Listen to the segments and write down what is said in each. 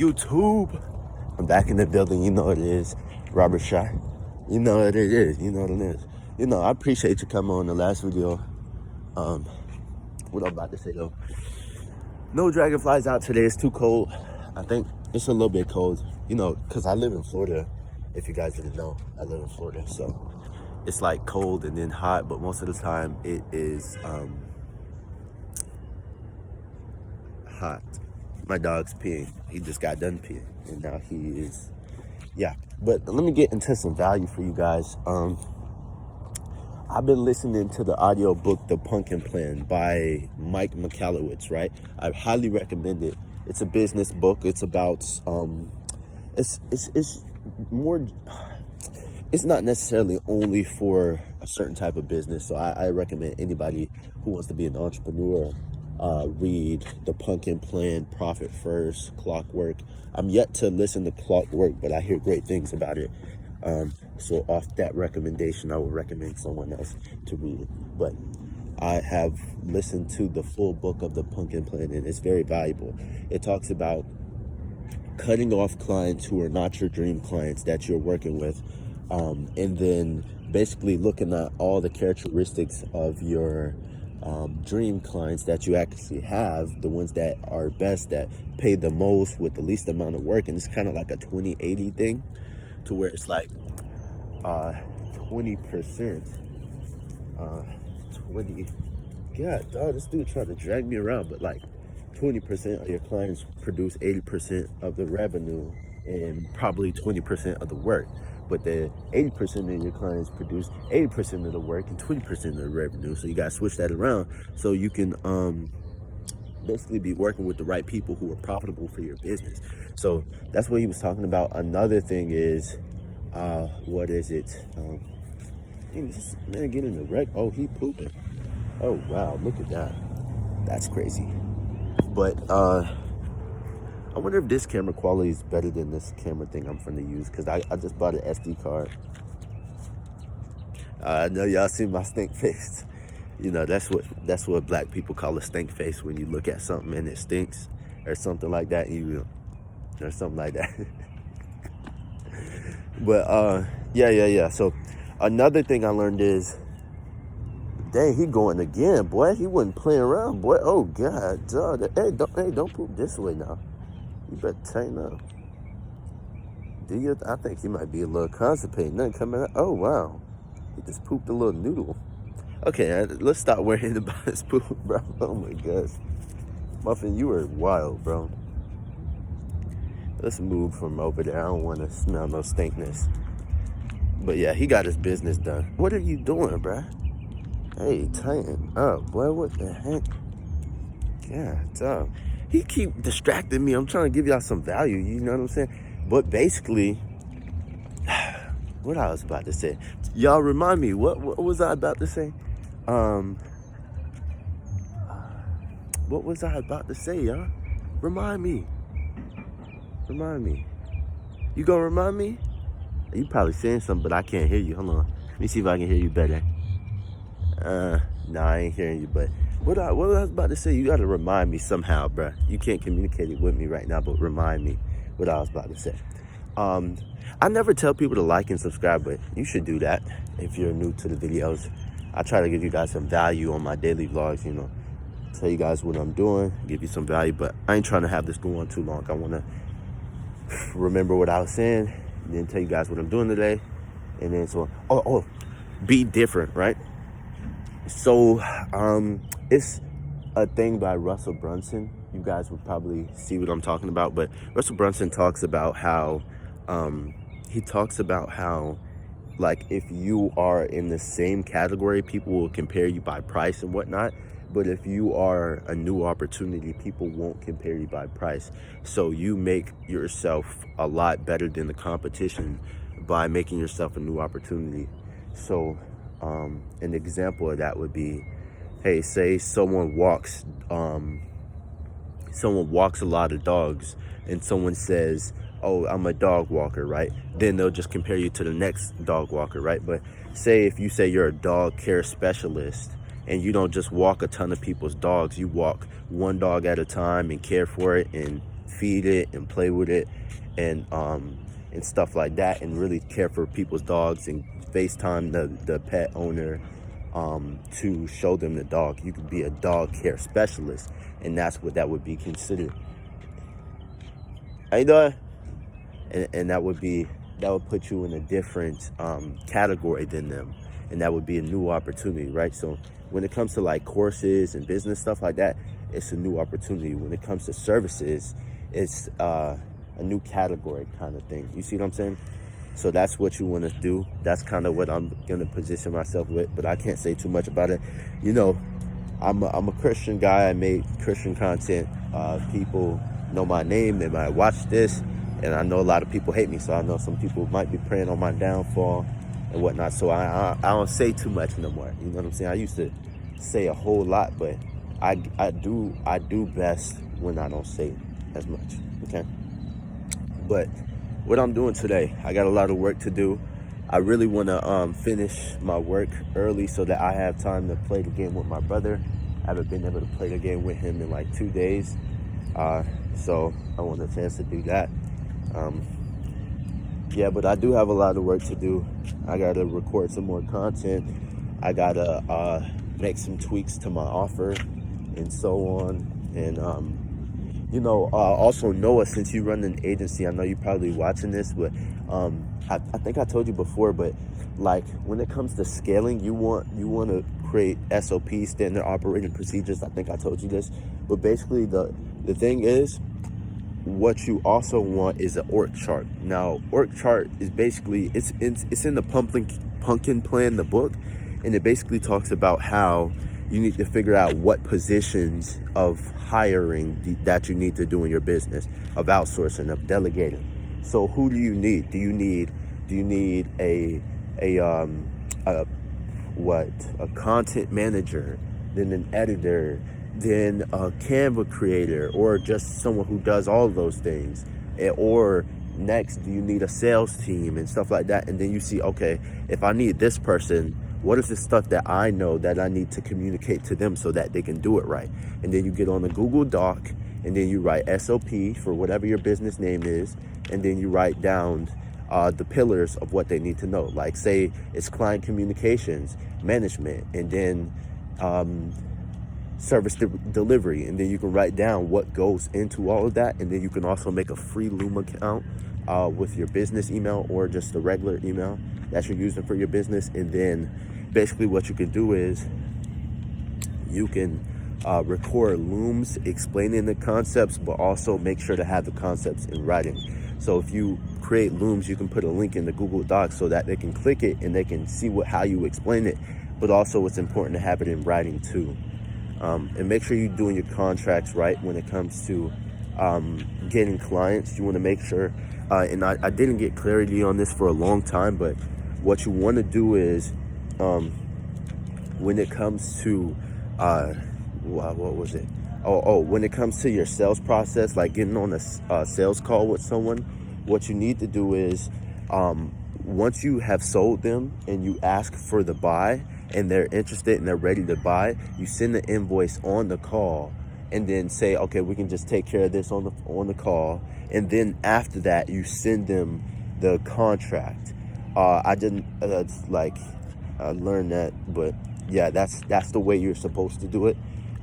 YouTube. I'm back in the building. You know what it is. Robert Shot. You know what it is. You know what it is. You know, I appreciate you coming on the last video. What I'm about to say though. No dragonflies out today. It's too cold. I think it's a little bit cold. You know, because I live in Florida. If you guys didn't know, I live in Florida. So it's like cold and then hot. But most of the time it is hot. My dog's peeing. He just got done peeing. And now he is, yeah. But let me get into some value for you guys. I've been listening to the audio book, The Pumpkin Plan by Mike Michalowicz, right? I highly recommend it. It's a business book. It's about, it's more, it's not necessarily only for a certain type of business. So I recommend anybody who wants to be an entrepreneur, read The Pumpkin Plan, Profit First, Clockwork. I'm yet to listen to Clockwork, but I hear great things about it. So off that recommendation, I would recommend someone else to read it. But I have listened to the full book of The Pumpkin Plan, and it's very valuable. It talks about cutting off clients who are not your dream clients that you're working with, and then basically looking at all the characteristics of your dream clients that you actually have, the ones that are best, that pay the most with the least amount of work. And it's kind of like a 20-80 thing, to where it's like 20%, 20, God, dog, this dude trying to drag me around, but like 20% of your clients produce 80% of the revenue and probably 20% of the work. But the 80% of your clients produce 80% of the work and 20% of the revenue. So you got to switch that around so you can basically be working with the right people who are profitable for your business. So that's what he was talking about. Another thing is, what is it? This man getting the wreck. Oh, he pooping. Oh, wow. Look at that. That's crazy. But I wonder if this camera quality is better than this camera thing I'm finna use, because I just bought an SD card. I know y'all see my stink face. You know, that's what black people call a stink face, when you look at something and it stinks or something like that, or something like that. But yeah. So another thing I learned is, dang, he going again, boy. He wasn't playing around, boy. Oh God, dog. Hey, don't poop this way now. You better tighten up. I think he might be a little constipated. Nothing coming out. Oh, wow. He just pooped a little noodle. Okay, let's stop worrying about his poop, bro. Oh, my gosh. Muffin, you are wild, bro. Let's move from over there. I don't want to smell no stinkness. But, yeah, he got his business done. What are you doing, bro? Hey, tighten up, boy. What the heck? God, dog. He keep distracting me. I'm trying to give y'all some value, you know what I'm saying? But basically, what I was about to say. Y'all remind me, what was I about to say? What was I about to say, y'all? Remind me. You gonna remind me? You probably saying something, but I can't hear you. Hold on. Let me see if I can hear you better. Nah, I ain't hearing you, but what I was about to say, you gotta remind me somehow, bruh. You can't communicate it with me right now, but remind me what I was about to say. I never tell people to like and subscribe, but you should do that if you're new to the videos. I try to give you guys some value on my daily vlogs, you know, tell you guys what I'm doing, give you some value, but I ain't trying to have this go on too long. I wanna remember what I was saying, and then tell you guys what I'm doing today, and then so be different, right? So it's a thing by Russell Brunson. You guys would probably see what I'm talking about, but Russell Brunson talks about how like, if you are in the same category, people will compare you by price and whatnot. But if you are a new opportunity, people won't compare you by price. So you make yourself a lot better than the competition by making yourself a new opportunity. So an example of that would be, hey, say someone walks a lot of dogs, and someone says, oh, I'm a dog walker, right? Then they'll just compare you to the next dog walker, right? But say if you say you're a dog care specialist, and you don't just walk a ton of people's dogs, you walk one dog at a time and care for it and feed it and play with it and stuff like that, and really care for people's dogs and FaceTime the pet owner to show them the dog. You could be a dog care specialist, and that's what that would be considered. How you doing? And that would put you in a different category than them, and that would be a new opportunity, right? So when it comes to like courses and business stuff like that, it's a new opportunity. When it comes to services, it's a new category kind of thing. You see what I'm saying? So that's what you want to do. That's kind of what I'm going to position myself with, but I can't say too much about it. You know, I'm a Christian guy. I make Christian content. People know my name. They might watch this, and I know a lot of people hate me. So I know some people might be praying on my downfall and whatnot. So I don't say too much no more. You know what I'm saying? I used to say a whole lot, but I do best when I don't say as much. Okay. But what I'm doing today, I got a lot of work to do. I really want to finish my work early so that I have time to play the game with my brother. I haven't been able to play the game with him in like 2 days. So I want a chance to do that. Yeah, but I do have a lot of work to do. I got to record some more content. I got to make some tweaks to my offer and so on. And, also Noah, since you run an agency, I know you're probably watching this, but I think I told you before, but like when it comes to scaling, you want to create SOPs, standard operating procedures. I think I told you this, but basically the thing is, what you also want is an org chart. Now, org chart is basically it's in the Pumpkin Plan, the book, and it basically talks about how you need to figure out what positions of hiring that you need to do in your business, of outsourcing, of delegating. So who do you need? Do you need a content manager, then an editor, then a Canva creator, or just someone who does all of those things? Or next, do you need a sales team and stuff like that? And then you see, okay, if I need this person, what is the stuff that I know that I need to communicate to them so that they can do it right? And then you get on a Google Doc, and then you write SOP for whatever your business name is, and then you write down the pillars of what they need to know. Like, say it's client communications, management, and then service delivery, and then you can write down what goes into all of that. And then you can also make a free Loom account with your business email or just the regular email that you're using for your business. And then basically what you can do is you can record Looms explaining the concepts, but also make sure to have the concepts in writing. So if you create Looms, you can put a link in the Google Docs so that they can click it and they can see how you explain it. But also it's important to have it in writing too. And make sure you're doing your contracts right when it comes to getting clients. You want to make sure, and I didn't get clarity on this for a long time, but what you want to do is when it comes to what was it? When it comes to your sales process, like getting on a sales call with someone, what you need to do is once you have sold them and you ask for the buy and they're interested and they're ready to buy, you send the invoice on the call and then say, okay, we can just take care of this on the call. And then after that, you send them the contract. I learned that, but yeah, that's the way you're supposed to do it.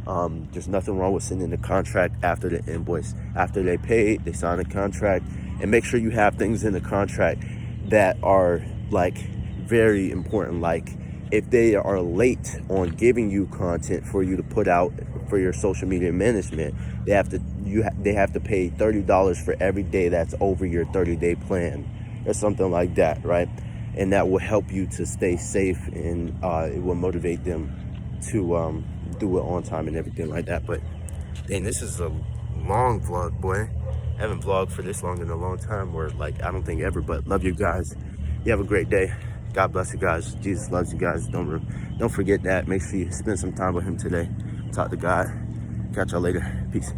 There's nothing wrong with sending the contract after the invoice. After they pay, they sign a contract, and make sure you have things in the contract that are like very important. Like if they are late on giving you content for you to put out for your social media management, they have to pay $30 for every day that's over your 30-day plan or something like that, right? And that will help you to stay safe, and it will motivate them to do it on time and everything like that. But dang, this is a long vlog, boy. I haven't vlogged for this long in a long time, or like I don't think ever. But love you guys. You have a great day. God bless you guys. Jesus loves you guys. Don't forget that. Make sure you spend some time with him today. Talk to God. Catch y'all later. Peace.